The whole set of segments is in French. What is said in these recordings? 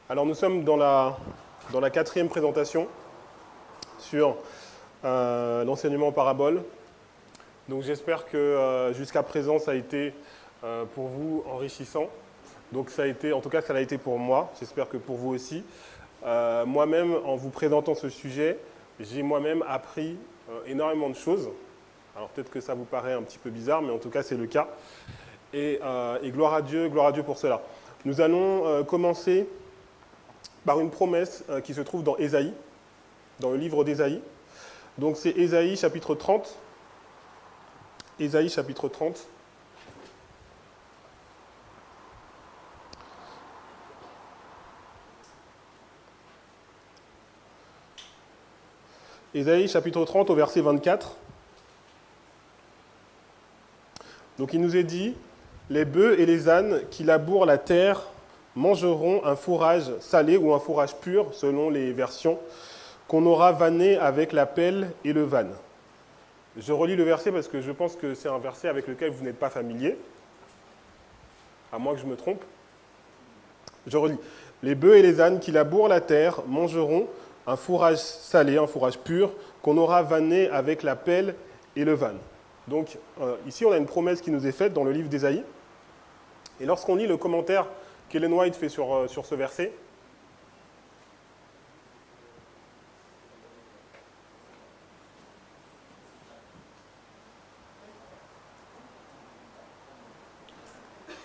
Alors nous sommes dans la quatrième présentation sur l'enseignement en parabole. Donc j'espère que jusqu'à présent ça a été pour vous enrichissant. Donc ça a été, en tout cas ça l'a été pour moi, j'espère que pour vous aussi. Moi-même, en vous présentant ce sujet, j'ai moi-même appris énormément de choses. Alors peut-être que ça vous paraît un petit peu bizarre, mais en tout cas c'est le cas. Et gloire à Dieu pour cela. Nous allons commencer par une promesse qui se trouve dans Ésaïe, dans le livre d'Ésaïe. Donc c'est Ésaïe chapitre 30. Ésaïe chapitre 30. Ésaïe chapitre 30 au verset 24. Donc il nous est dit, « Les bœufs et les ânes qui labourent la terre mangeront un fourrage salé ou un fourrage pur, selon les versions, qu'on aura vanné avec la pelle et le van. » Je relis le verset parce que je pense que c'est un verset avec lequel vous n'êtes pas familier, à moins que je me trompe. Je relis. « Les bœufs et les ânes qui labourent la terre mangeront un fourrage salé, un fourrage pur, qu'on aura vanné avec la pelle et le van. » Donc ici, on a une promesse qui nous est faite dans le livre d'Ésaïe. Et lorsqu'on lit le commentaire qu'Ellen White fait sur ce verset,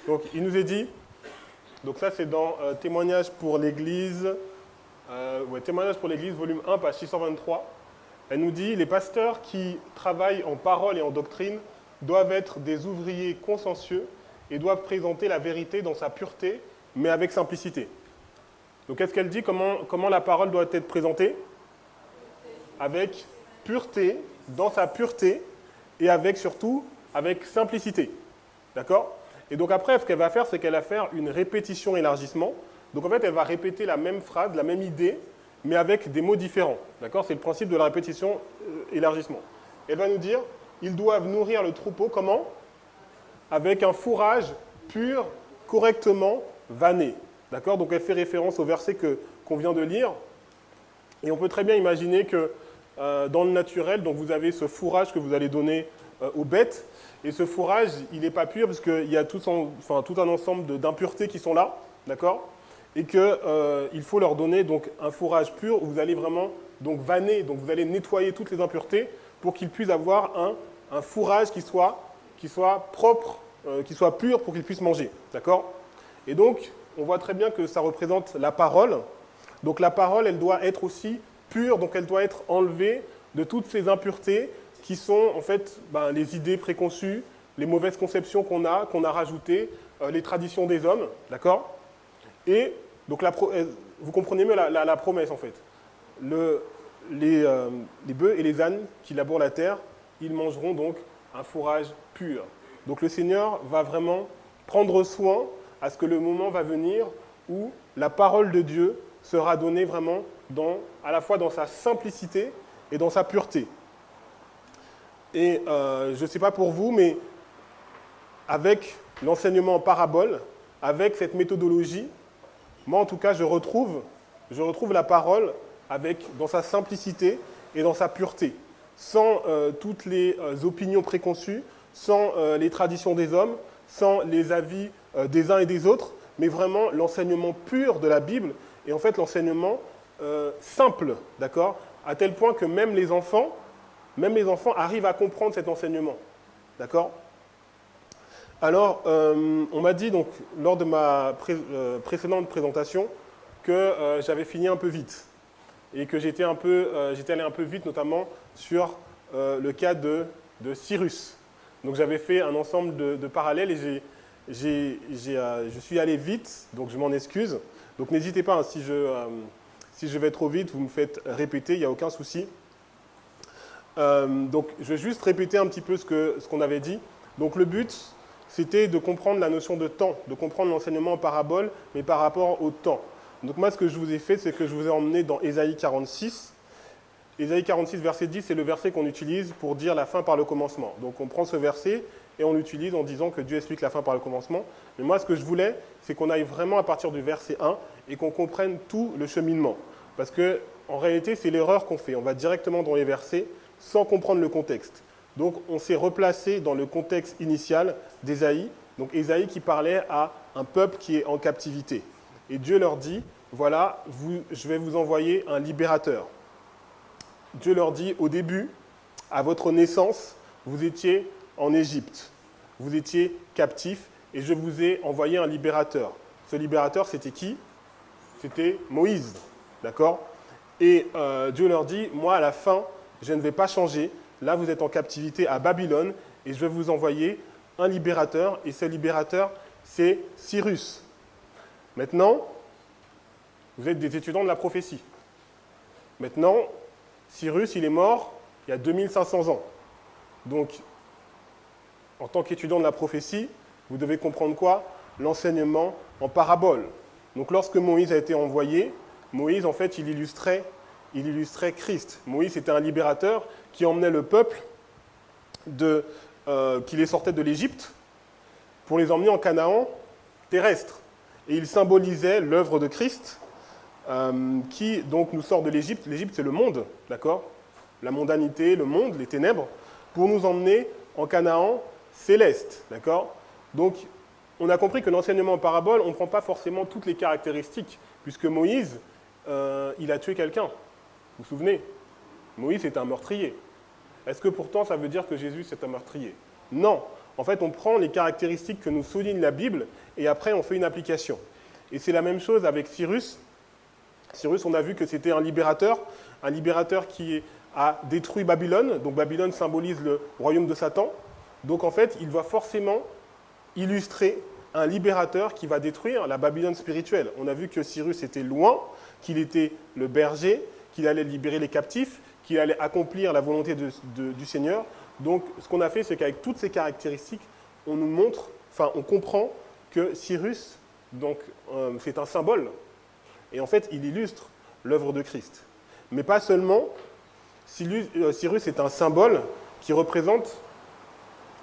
donc il nous est dit, donc ça c'est dans Témoignage pour l'Église, Témoignage pour l'Église, volume 1, page 623. Elle nous dit, les pasteurs qui travaillent en parole et en doctrine doivent être des ouvriers consciencieux et doivent présenter la vérité dans sa pureté, mais avec simplicité. Donc qu'est-ce qu'elle dit, comment la parole doit être présentée? Avec pureté, dans sa pureté, et surtout avec simplicité. D'accord? Et donc après, ce qu'elle va faire, c'est qu'elle va faire une répétition-élargissement. Donc en fait, elle va répéter la même phrase, la même idée, mais avec des mots différents. D'accord? C'est le principe de la répétition-élargissement. Elle va nous dire, ils doivent nourrir le troupeau, comment? Avec un fourrage pur, correctement vanné. D'accord? Donc elle fait référence au verset qu'on vient de lire. Et on peut très bien imaginer que dans le naturel, donc vous avez ce fourrage que vous allez donner aux bêtes. Et ce fourrage, il n'est pas pur parce qu'il y a tout un ensemble d'impuretés qui sont là. D'accord? Et qu'il faut leur donner donc, un fourrage pur où vous allez vraiment donc, vanner, donc vous allez nettoyer toutes les impuretés pour qu'ils puissent avoir un fourrage qui soit propre, qui soit pur pour qu'ils puissent manger. D'accord? Et donc, on voit très bien que ça représente la parole. Donc la parole, elle doit être aussi pure, donc elle doit être enlevée de toutes ces impuretés qui sont en fait les idées préconçues, les mauvaises conceptions qu'on a rajoutées, les traditions des hommes. D'accord? Et donc vous comprenez mieux la promesse en fait. Les bœufs et les ânes qui labourent la terre, ils mangeront donc un fourrage pur. Donc le Seigneur va vraiment prendre soin à ce que le moment va venir où la parole de Dieu sera donnée vraiment à la fois dans sa simplicité et dans sa pureté. Et je ne sais pas pour vous, mais avec l'enseignement en parabole, avec cette méthodologie, moi en tout cas je retrouve la parole dans sa simplicité et dans sa pureté, sans toutes les opinions préconçues, sans les traditions des hommes, sans les avis des uns et des autres, mais vraiment l'enseignement pur de la Bible, et en fait l'enseignement simple, d'accord? À tel point que même les enfants arrivent à comprendre cet enseignement, d'accord? Alors, on m'a dit donc lors de ma précédente présentation que j'avais fini un peu vite, et que j'étais allé un peu vite, notamment sur le cas de Cyrus. Donc j'avais fait un ensemble de parallèles et je suis allé vite, donc je m'en excuse. Donc n'hésitez pas, hein, si je vais trop vite, vous me faites répéter, il n'y a aucun souci. Donc je vais juste répéter un petit peu ce qu'on avait dit. Donc le but, c'était de comprendre la notion de temps, de comprendre l'enseignement en parabole, mais par rapport au temps. Donc moi, ce que je vous ai fait, c'est que je vous ai emmené dans Ésaïe 46. Ésaïe 46, verset 10, c'est le verset qu'on utilise pour dire la fin par le commencement. Donc on prend ce verset et on l'utilise en disant que Dieu explique la fin par le commencement. Mais moi, ce que je voulais, c'est qu'on aille vraiment à partir du verset 1 et qu'on comprenne tout le cheminement. Parce que, en réalité, c'est l'erreur qu'on fait. On va directement dans les versets sans comprendre le contexte. Donc, on s'est replacé dans le contexte initial d'Ésaïe. Donc, Ésaïe qui parlait à un peuple qui est en captivité. Et Dieu leur dit, voilà, je vais vous envoyer un libérateur. Dieu leur dit, au début, à votre naissance, vous étiez en Égypte. Vous étiez captifs et je vous ai envoyé un libérateur. Ce libérateur, c'était qui? C'était Moïse. D'accord? Et Dieu leur dit, moi, à la fin, je ne vais pas changer. Là, vous êtes en captivité à Babylone et je vais vous envoyer un libérateur. Et ce libérateur, c'est Cyrus. Maintenant, vous êtes des étudiants de la prophétie. Maintenant, Cyrus, il est mort il y a 2500 ans. Donc, en tant qu'étudiant de la prophétie, vous devez comprendre quoi? L'enseignement en parabole. Donc, lorsque Moïse a été envoyé, Moïse, en fait, il illustrait Christ. Moïse était un libérateur qui emmenait le peuple, qui les sortait de l'Égypte, pour les emmener en Canaan terrestre. Et il symbolisait l'œuvre de Christ, qui donc nous sort de l'Égypte. L'Égypte, c'est le monde, d'accord? La mondanité, le monde, les ténèbres, pour nous emmener en Canaan céleste, d'accord? Donc, on a compris que l'enseignement en parabole, on ne prend pas forcément toutes les caractéristiques, puisque Moïse, il a tué quelqu'un. Vous vous souvenez? Moïse est un meurtrier. Est-ce que pourtant ça veut dire que Jésus c'est un meurtrier? Non. En fait, on prend les caractéristiques que nous souligne la Bible et après on fait une application. Et c'est la même chose avec Cyrus. Cyrus, on a vu que c'était un libérateur qui a détruit Babylone. Donc Babylone symbolise le royaume de Satan. Donc en fait, il va forcément illustrer un libérateur qui va détruire la Babylone spirituelle. On a vu que Cyrus était loin, qu'il était le berger, qu'il allait libérer les captifs, qu'il allait accomplir la volonté du Seigneur. Donc, ce qu'on a fait, c'est qu'avec toutes ces caractéristiques, on nous montre, on comprend que Cyrus, c'est un symbole. Et en fait, il illustre l'œuvre de Christ. Mais pas seulement, Cyrus est un symbole qui représente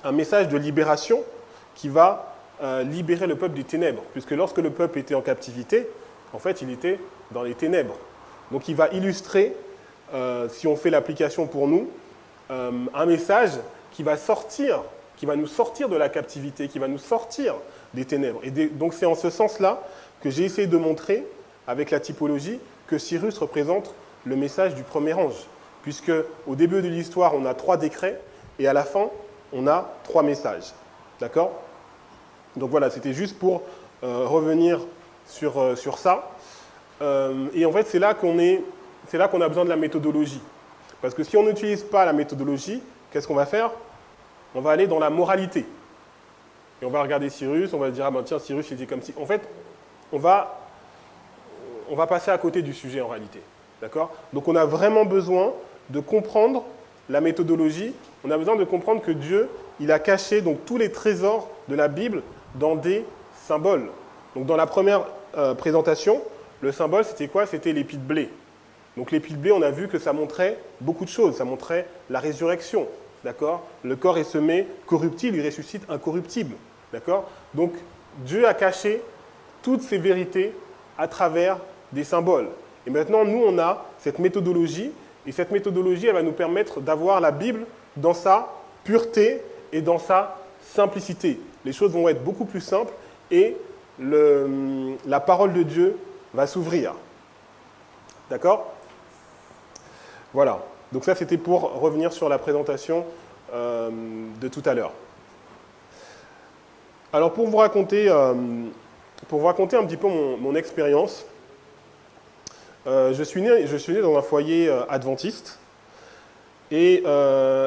un message de libération qui va libérer le peuple des ténèbres. Puisque lorsque le peuple était en captivité, en fait, il était dans les ténèbres. Donc il va illustrer, si on fait l'application pour nous, un message qui va nous sortir de la captivité, qui va nous sortir des ténèbres. Et donc c'est en ce sens-là que j'ai essayé de montrer, avec la typologie, que Cyrus représente le message du premier ange. Puisque au début de l'histoire, on a 3 décrets, et à la fin, on a 3 messages. D'accord? Donc voilà, c'était juste pour revenir sur ça. Et en fait, c'est là qu'on a besoin de la méthodologie. Parce que si on n'utilise pas la méthodologie, qu'est-ce qu'on va faire? On va aller dans la moralité. Et on va regarder Cyrus, on va dire, ah ben tiens, Cyrus, il était comme si... En fait, on va passer à côté du sujet en réalité. D'accord? Donc on a vraiment besoin de comprendre la méthodologie. On a besoin de comprendre que Dieu, il a caché donc, tous les trésors de la Bible dans des symboles. Donc dans la première présentation, le symbole, c'était quoi? C'était l'épi de blé. Donc l'épi de blé, on a vu que ça montrait beaucoup de choses. Ça montrait la résurrection, d'accord? Le corps est semé corruptible, il ressuscite incorruptible, d'accord? Donc Dieu a caché toutes ces vérités à travers des symboles. Et maintenant, nous, on a cette méthodologie, et cette méthodologie, elle va nous permettre d'avoir la Bible dans sa pureté et dans sa simplicité. Les choses vont être beaucoup plus simples, et la parole de Dieu va s'ouvrir. D'accord? Voilà. Donc ça, c'était pour revenir sur la présentation de tout à l'heure. Alors, pour vous raconter un petit peu mon expérience, je suis né dans un foyer adventiste et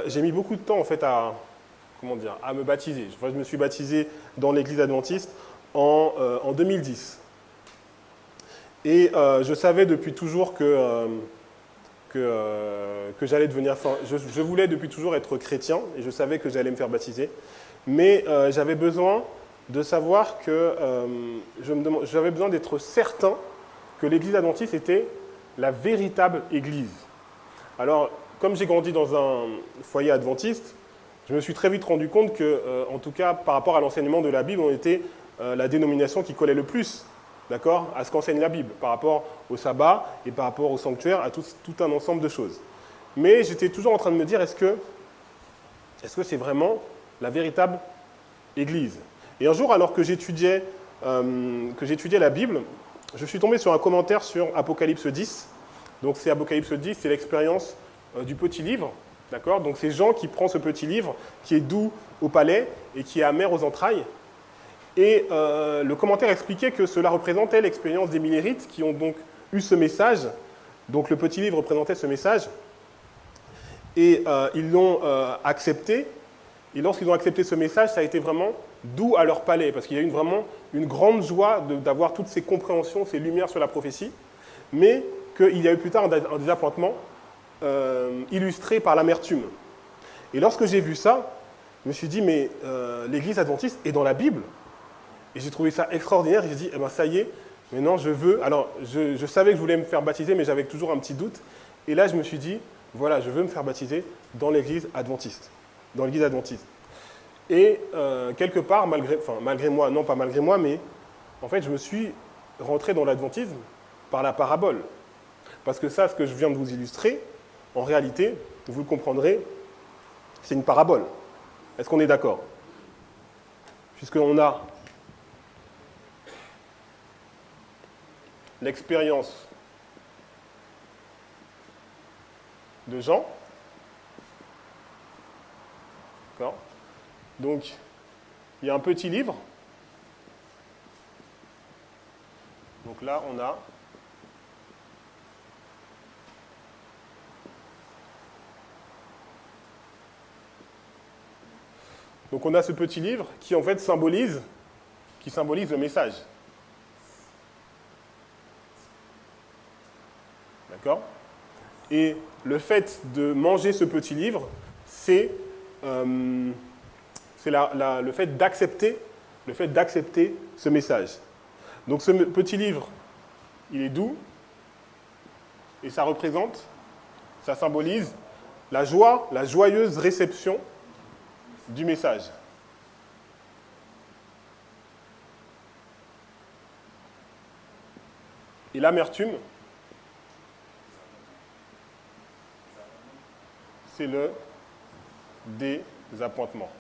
j'ai mis beaucoup de temps en fait à me baptiser. Je me suis baptisé dans l'église adventiste en 2010. Et je savais depuis toujours que j'allais devenir... je voulais depuis toujours être chrétien et je savais que j'allais me faire baptiser. Mais j'avais besoin de savoir que... j'avais besoin d'être certain que l'église adventiste était la véritable église. Alors, comme j'ai grandi dans un foyer adventiste, je me suis très vite rendu compte que, en tout cas, par rapport à l'enseignement de la Bible, on était la dénomination qui collait le plus, d'accord, à ce qu'enseigne la Bible, par rapport au sabbat et par rapport au sanctuaire, à tout un ensemble de choses. Mais j'étais toujours en train de me dire, est-ce que c'est vraiment la véritable Église? Et un jour, alors que j'étudiais la Bible, je suis tombé sur un commentaire sur Apocalypse 10. Donc c'est Apocalypse 10, c'est l'expérience du petit livre. D'accord? Donc c'est Jean qui prend ce petit livre, qui est doux au palais et qui est amer aux entrailles. Et le commentaire expliquait que cela représentait l'expérience des Millérites qui ont donc eu ce message. Donc le petit livre représentait ce message. Et ils l'ont accepté. Et lorsqu'ils ont accepté ce message, ça a été vraiment doux à leur palais, parce qu'il y a eu vraiment une grande joie d'avoir toutes ces compréhensions, ces lumières sur la prophétie, mais qu'il y a eu plus tard un désappointement illustré par l'amertume. Et lorsque j'ai vu ça, je me suis dit, mais l'Église adventiste est dans la Bible. Et j'ai trouvé ça extraordinaire, et j'ai dit, eh ben ça y est, maintenant je veux... Alors, je savais que je voulais me faire baptiser, mais j'avais toujours un petit doute. Et là, je me suis dit, voilà, je veux me faire baptiser dans l'Église adventiste. Dans l'Église adventiste. Et quelque part, malgré moi, non pas malgré moi, mais en fait, je me suis rentré dans l'adventisme par la parabole. Parce que ça, ce que je viens de vous illustrer, en réalité, vous le comprendrez, c'est une parabole. Est-ce qu'on est d'accord? Puisqu'on a l'expérience de Jean. D'accord? Donc, il y a un petit livre. Donc là, on a ce petit livre qui en fait symbolise le message. D'accord? Et le fait de manger ce petit livre, c'est le fait d'accepter ce message. Donc ce petit livre, il est doux, et ça symbolise la joie, la joyeuse réception du message. Et l'amertume, c'est le désappointement.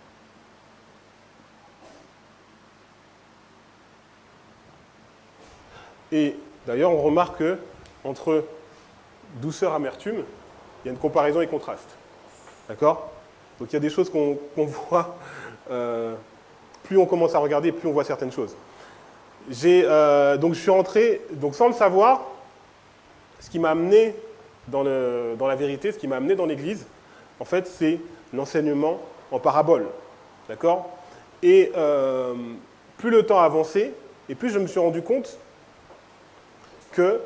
Et d'ailleurs, on remarque qu'entre douceur et amertume, il y a une comparaison et contraste. D'accord? Donc il y a des choses qu'on voit, plus on commence à regarder, plus on voit certaines choses. Donc je suis rentré, donc sans le savoir, ce qui m'a amené dans la vérité, ce qui m'a amené dans l'Église, en fait, c'est l'enseignement en parabole. D'accord? Et plus le temps avançait, et plus je me suis rendu compte que,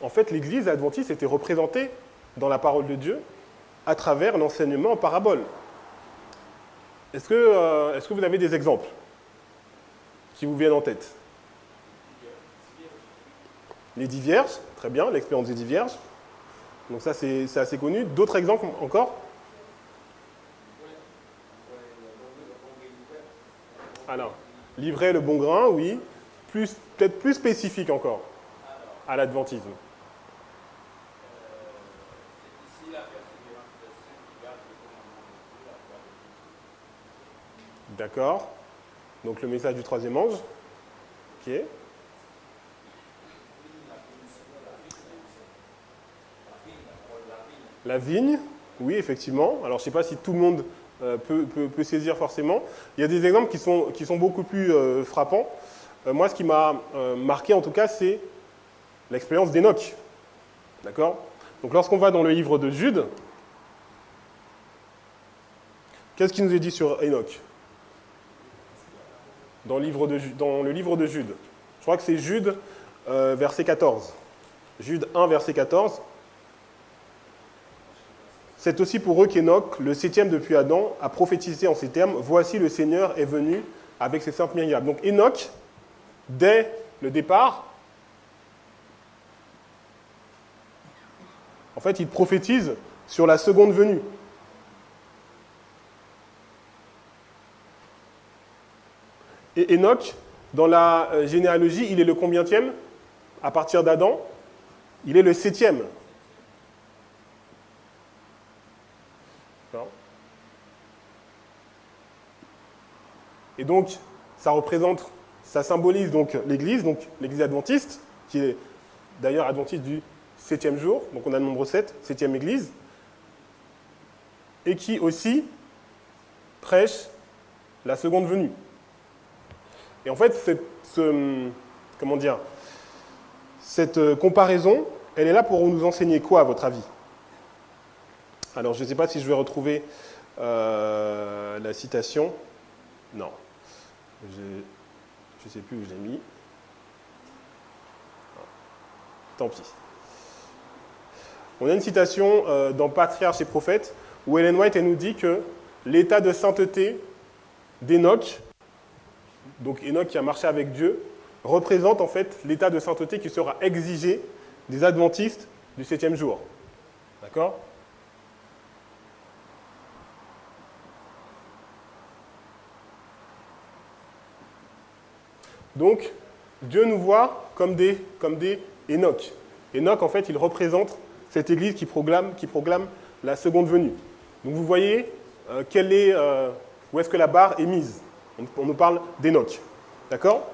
en fait, l'Église adventiste était représentée dans la parole de Dieu à travers l'enseignement en parabole. Est-ce que vous avez des exemples qui vous viennent en tête? Les 10 vierges, très bien, l'expérience des 10 vierges. Donc ça, c'est assez connu. D'autres exemples encore? Alors, livrer le bon grain, oui. Peut-être plus spécifique encore à l'adventisme. D'accord. Donc le message du troisième ange. Ok. La vigne, oui, effectivement. Alors je ne sais pas si tout le monde peut saisir forcément. Il y a des exemples qui sont beaucoup plus frappants. Moi, ce qui m'a marqué en tout cas, c'est l'expérience d'Enoch. D'accord? Donc lorsqu'on va dans le livre de Jude, qu'est-ce qui nous est dit sur Enoch dans le livre de Jude? Je crois que c'est Jude, verset 14. Jude 1, verset 14. C'est aussi pour eux qu'Enoch, le 7e depuis Adam, a prophétisé en ces termes: « Voici le Seigneur est venu avec ses saintes myriades. » Donc Enoch, dès le départ, en fait, il prophétise sur la seconde venue. Et Enoch, dans la généalogie, il est le combientième? À partir d'Adam, il est le 7e. Et donc, ça symbolise donc l'Église adventiste, qui est d'ailleurs adventiste du 7e jour, donc on a le nombre 7, 7e Église, et qui aussi prêche la seconde venue. Et en fait, cette comparaison, elle est là pour nous enseigner quoi, à votre avis? Alors, je ne sais pas si je vais retrouver la citation. Non. Je ne sais plus où je l'ai mis. Tant pis. On a une citation dans Patriarches et Prophètes où Ellen White elle nous dit que l'état de sainteté d'Enoch, donc Enoch qui a marché avec Dieu, représente en fait l'état de sainteté qui sera exigé des adventistes du 7e jour. D'accord ? Donc, Dieu nous voit comme des Enoch. Enoch, en fait, il représente cette église qui proclame la seconde venue. Donc, vous voyez où est-ce que la barre est mise. On nous parle d'Enoch. D'accord ?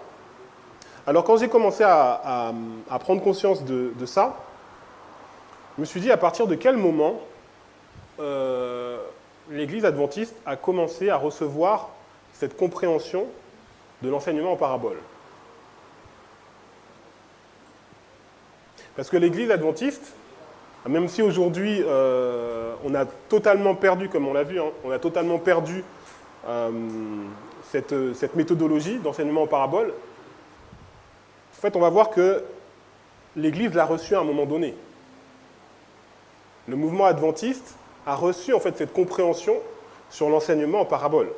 Alors, quand j'ai commencé à prendre conscience de ça, je me suis dit à partir de quel moment l'église adventiste a commencé à recevoir cette compréhension de l'enseignement en parabole. Parce que l'église adventiste, même si aujourd'hui on a totalement perdu, comme on l'a vu, on a totalement perdu cette méthodologie d'enseignement en parabole, en fait on va voir que l'église l'a reçue à un moment donné. Le mouvement adventiste a reçu en fait cette compréhension sur l'enseignement en parabole.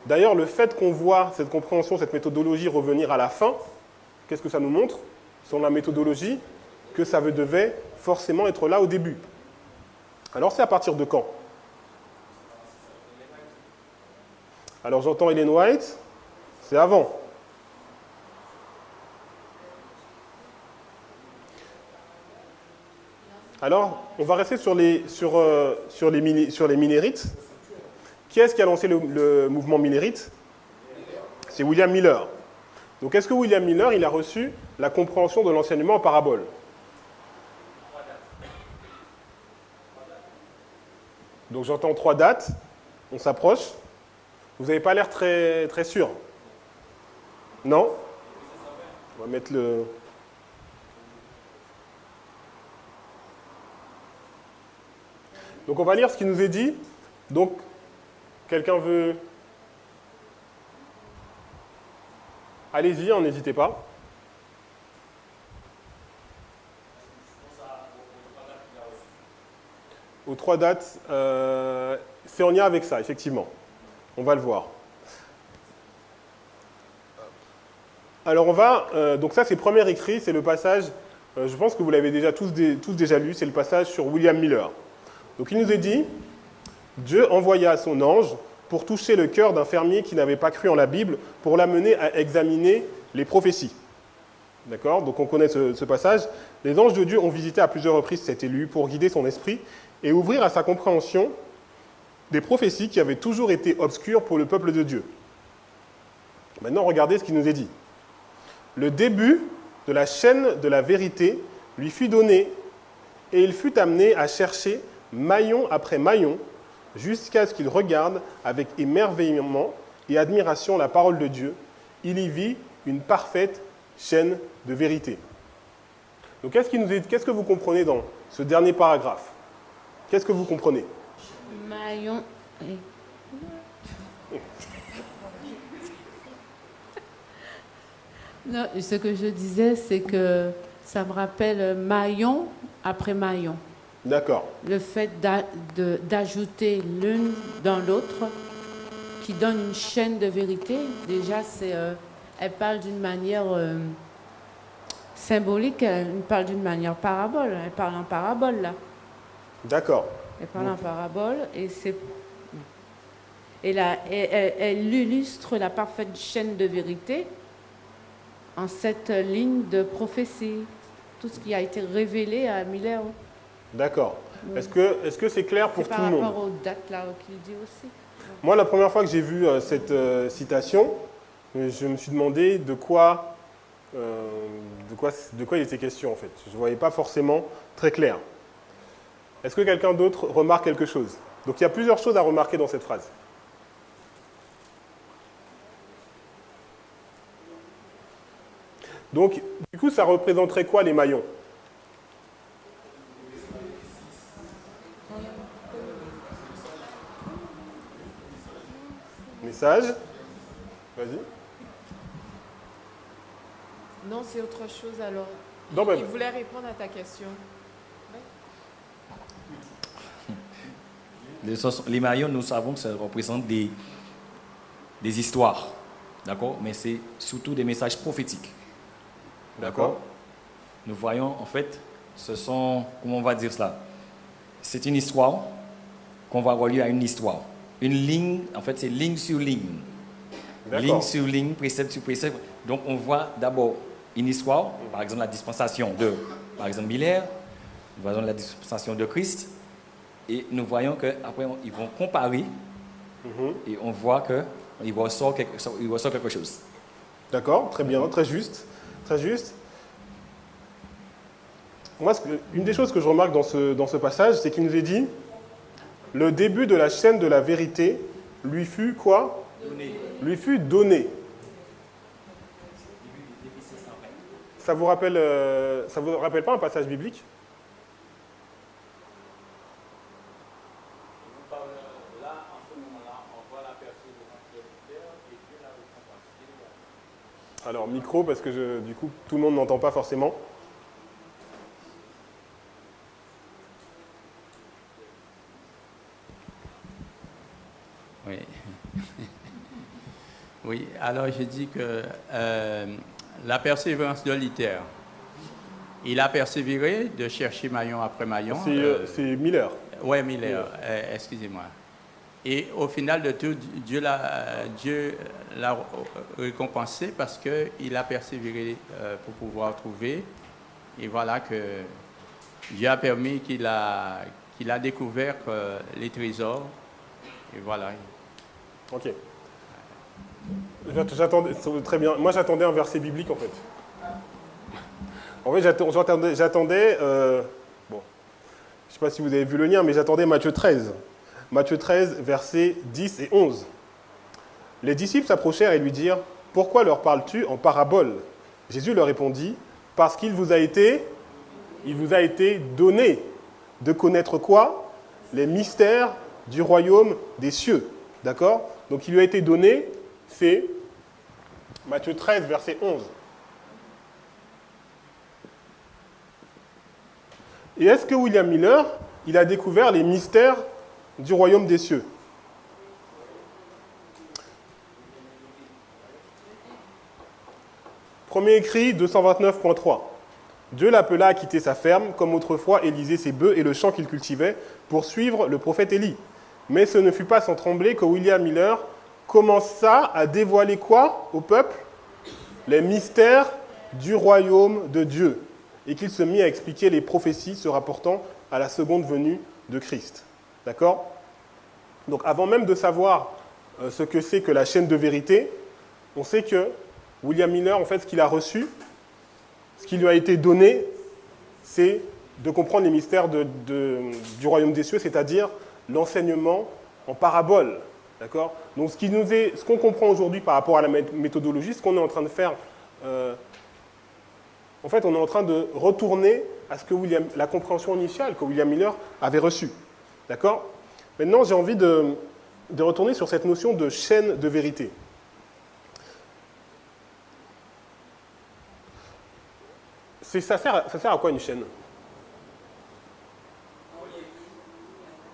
D'ailleurs, le fait qu'on voit cette compréhension, cette méthodologie revenir à la fin, qu'est-ce que ça nous montre, selon la méthodologie, que ça devait forcément être là au début. Alors, c'est à partir de quand? Alors, j'entends Ellen White, c'est avant. Alors, on va rester sur les Minnérites. Qui est-ce qui a lancé le mouvement minnérite? C'est William Miller. Donc, est-ce que William Miller, il a reçu la compréhension de l'enseignement en parabole? Donc, j'entends 3 dates. On s'approche. Vous n'avez pas l'air très, très sûr. Non? On va mettre le... Donc, on va lire ce qui nous est dit. Donc, quelqu'un veut... Allez-y, n'hésitez pas. Aux 3 dates, c'est en lien avec ça, effectivement. On va le voir. Alors on va... donc ça, c'est le premier écrit, c'est le passage, je pense que vous l'avez déjà tous déjà lu, c'est le passage sur William Miller. Donc il nous est dit, Dieu envoya son ange pour toucher le cœur d'un fermier qui n'avait pas cru en la Bible, pour l'amener à examiner les prophéties. D'accord? Donc on connaît ce passage. Les anges de Dieu ont visité à plusieurs reprises cet élu pour guider son esprit et ouvrir à sa compréhension des prophéties qui avaient toujours été obscures pour le peuple de Dieu. Maintenant, regardez ce qui nous est dit. Le début de la chaîne de la vérité lui fut donné et il fut amené à chercher maillon après maillon jusqu'à ce qu'il regarde avec émerveillement et admiration la parole de Dieu. Il y vit une parfaite chaîne de vérité. Donc, qu'est-ce que vous comprenez dans ce dernier paragraphe? Qu'est-ce que vous comprenez? Maillon. Non, ce que je disais, c'est que ça me rappelle maillon après maillon. D'accord. Le fait d'ajouter l'une dans l'autre qui donne une chaîne de vérité. Déjà, elle parle d'une manière symbolique, elle parle d'une manière parabole. Elle parle en parabole, là. D'accord. Elle parle en parabole et c'est... Elle illustre la parfaite chaîne de vérité en cette ligne de prophétie. Tout ce qui a été révélé à Miller. D'accord. Oui. Est-ce que c'est clair pour C'est tout le monde? par rapport aux dates là qu'il dit aussi. Moi, la première fois que j'ai vu cette citation, je me suis demandé de quoi il était question en fait. Je ne voyais pas forcément très clair. Est-ce que quelqu'un d'autre remarque quelque chose? Donc il y a plusieurs choses à remarquer dans cette phrase. Donc, du coup, ça représenterait quoi les maillons? Message. Vas-y. Non, c'est autre chose alors. Non, ben, Il voulait répondre à ta question. Les maillons, nous savons que ça représente des histoires, d'accord? Mais c'est surtout des messages prophétiques. D'accord. Nous voyons, en fait, ce sont, comment on va dire cela? C'est une histoire qu'on va relier à une histoire. Une ligne, en fait, c'est ligne sur ligne. Ligne sur ligne, précepte sur précepte. Donc, on voit d'abord une histoire, par exemple la dispensation de, par exemple, Miller, nous voyons la dispensation de Christ, et nous voyons qu'après, ils vont comparer, et on voit qu'il ressort quelque chose. D'accord, très bien, très juste. Très juste. Moi, une des choses que je remarque dans ce passage, c'est qu'il nous est dit le début de la chaîne de la vérité lui fut quoi? Lui fut donné. Ça vous rappelle pas un passage biblique? Alors, micro, parce que du coup, tout le monde n'entend pas forcément. Oui. Oui, alors je dis que la persévérance de Luther, il a persévéré de chercher maillon après maillon. C'est Miller. Oui, Miller, excusez-moi. Et au final de tout, Dieu l'a récompensé parce qu'il a persévéré pour pouvoir trouver. Et voilà que Dieu a permis qu'il a découvert les trésors. Et voilà. Ok. J'attendais, très bien. Moi, j'attendais un verset biblique, en fait. En fait, j'attendais bon, je ne sais pas si vous avez vu le lien, mais j'attendais Matthieu 13. Matthieu 13, versets 10 et 11. Les disciples s'approchèrent et lui dirent « Pourquoi leur parles-tu en parabole ?» Jésus leur répondit « Parce qu'il vous a été donné de connaître quoi? Les mystères du royaume des cieux. » D'accord? Donc il lui a été donné, c'est Matthieu 13, verset 11. Et est-ce que William Miller, il a découvert les mystères du royaume des cieux? Premier écrit, 229.3. Dieu l'appela à quitter sa ferme, comme autrefois Élisée ses bœufs et le champ qu'il cultivait, pour suivre le prophète Élie. Mais ce ne fut pas sans trembler que William Miller commença à dévoiler quoi au peuple? Les mystères du royaume de Dieu. Et qu'il se mit à expliquer les prophéties se rapportant à la seconde venue de Christ. D'accord? Donc avant même de savoir ce que c'est que la chaîne de vérité, on sait que William Miller, en fait, ce qu'il a reçu, ce qui lui a été donné, c'est de comprendre les mystères du royaume des cieux, c'est-à-dire l'enseignement en parabole. D'accord? Donc ce qu'on comprend aujourd'hui par rapport à la méthodologie, ce qu'on est en train de faire, en fait, on est en train de retourner à la compréhension initiale que William Miller avait reçue. D'accord? Maintenant, j'ai envie de retourner sur cette notion de chaîne de vérité. Ça sert à quoi une chaîne?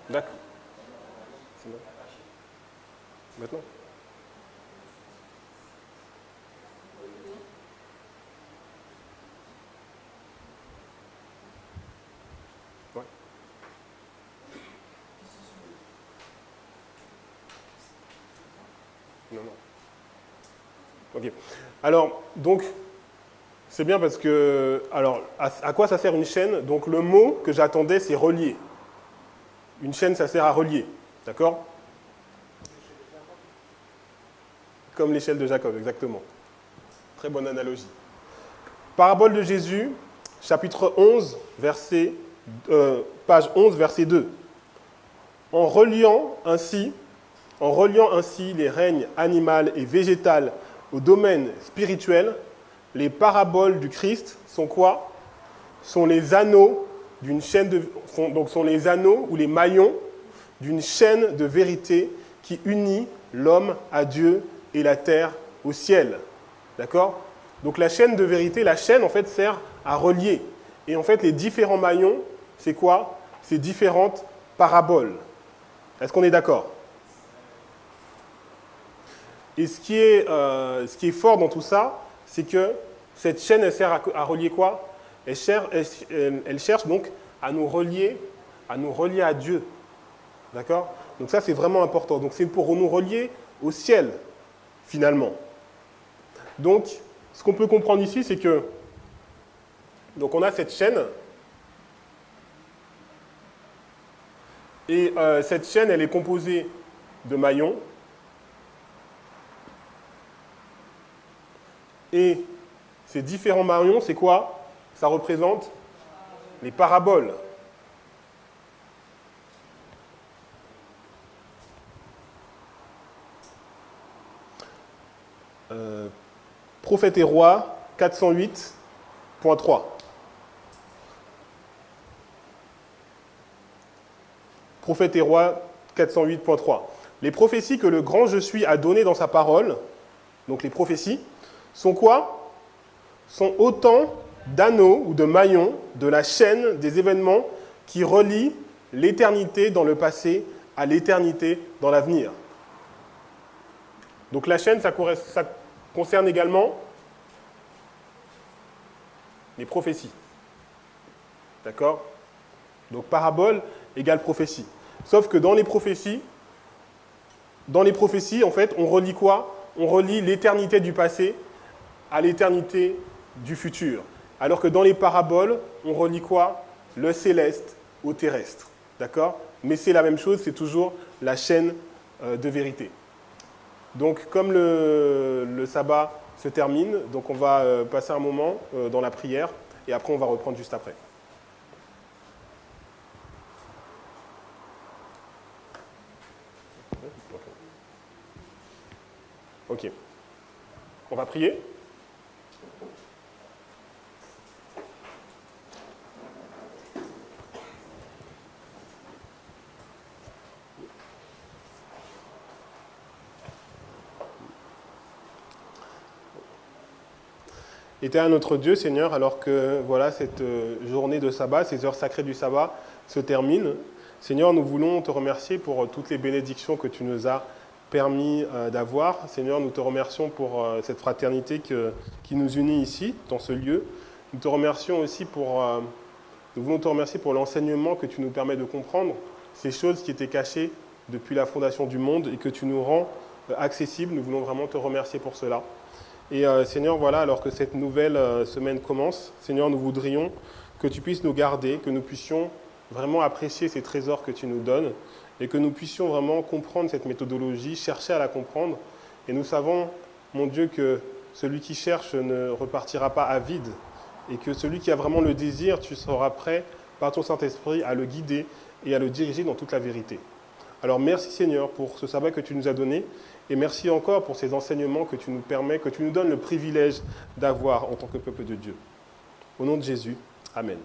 D'accord. C'est bon. Maintenant? Ouais. Non. Ok. Alors, donc, c'est bien parce que... Alors, à quoi ça sert une chaîne? Donc, le mot que j'attendais, c'est relier. Une chaîne, ça sert à relier. D'accord? Comme l'échelle de Jacob, exactement. Très bonne analogie. Parabole de Jésus, chapitre 11, page 11, verset 2. En reliant ainsi les règnes animal et végétal au domaine spirituel, les paraboles du Christ sont quoi? Sont les anneaux d'une chaîne sont les anneaux ou les maillons d'une chaîne de vérité qui unit l'homme à Dieu et la terre au ciel. D'accord? Donc la chaîne de vérité, la chaîne en fait sert à relier. Et en fait les différents maillons, c'est quoi? C'est différentes paraboles. Est-ce qu'on est d'accord? Et ce qui est fort dans tout ça, c'est que cette chaîne, elle sert à relier quoi? Elle cherche donc à nous relier à Dieu. D'accord? Donc ça, c'est vraiment important. Donc c'est pour nous relier au ciel, finalement. Donc, ce qu'on peut comprendre ici, c'est que donc on a cette chaîne. Et cette chaîne, elle est composée de maillons. Et ces différents maillons, c'est quoi? Ça représente les paraboles. Prophète et roi, 408.3. Prophète et roi, 408.3. Les prophéties que le grand je suis a données dans sa parole, donc les prophéties, sont quoi? Sont autant d'anneaux ou de maillons de la chaîne des événements qui relient l'éternité dans le passé à l'éternité dans l'avenir. Donc la chaîne, ça concerne également les prophéties. D'accord? Donc parabole égale prophétie. Sauf que dans les prophéties, en fait, on relie quoi? On relie l'éternité du passé à l'éternité du futur. Alors que dans les paraboles, on relie quoi? Le céleste au terrestre. D'accord? Mais c'est la même chose, c'est toujours la chaîne de vérité. Donc, comme le sabbat se termine, donc on va passer un moment dans la prière et après on va reprendre juste après. Ok. On va prier. Éternel notre Dieu, Seigneur, alors que voilà, cette journée de sabbat, ces heures sacrées du sabbat se terminent, Seigneur, nous voulons te remercier pour toutes les bénédictions que tu nous as permis d'avoir. Seigneur, nous te remercions pour cette fraternité qui nous unit ici, dans ce lieu. Nous te remercions aussi nous voulons te remercier pour l'enseignement que tu nous permets de comprendre, ces choses qui étaient cachées depuis la fondation du monde et que tu nous rends accessibles. Nous voulons vraiment te remercier pour cela. Et Seigneur, voilà, alors que cette nouvelle semaine commence, Seigneur, nous voudrions que tu puisses nous garder, que nous puissions vraiment apprécier ces trésors que tu nous donnes et que nous puissions vraiment comprendre cette méthodologie, chercher à la comprendre. Et nous savons, mon Dieu, que celui qui cherche ne repartira pas à vide et que celui qui a vraiment le désir, tu seras prêt par ton Saint-Esprit à le guider et à le diriger dans toute la vérité. Alors merci Seigneur pour ce sabbat que tu nous as donné et merci encore pour ces enseignements que tu nous permets, que tu nous donnes le privilège d'avoir en tant que peuple de Dieu. Au nom de Jésus, Amen.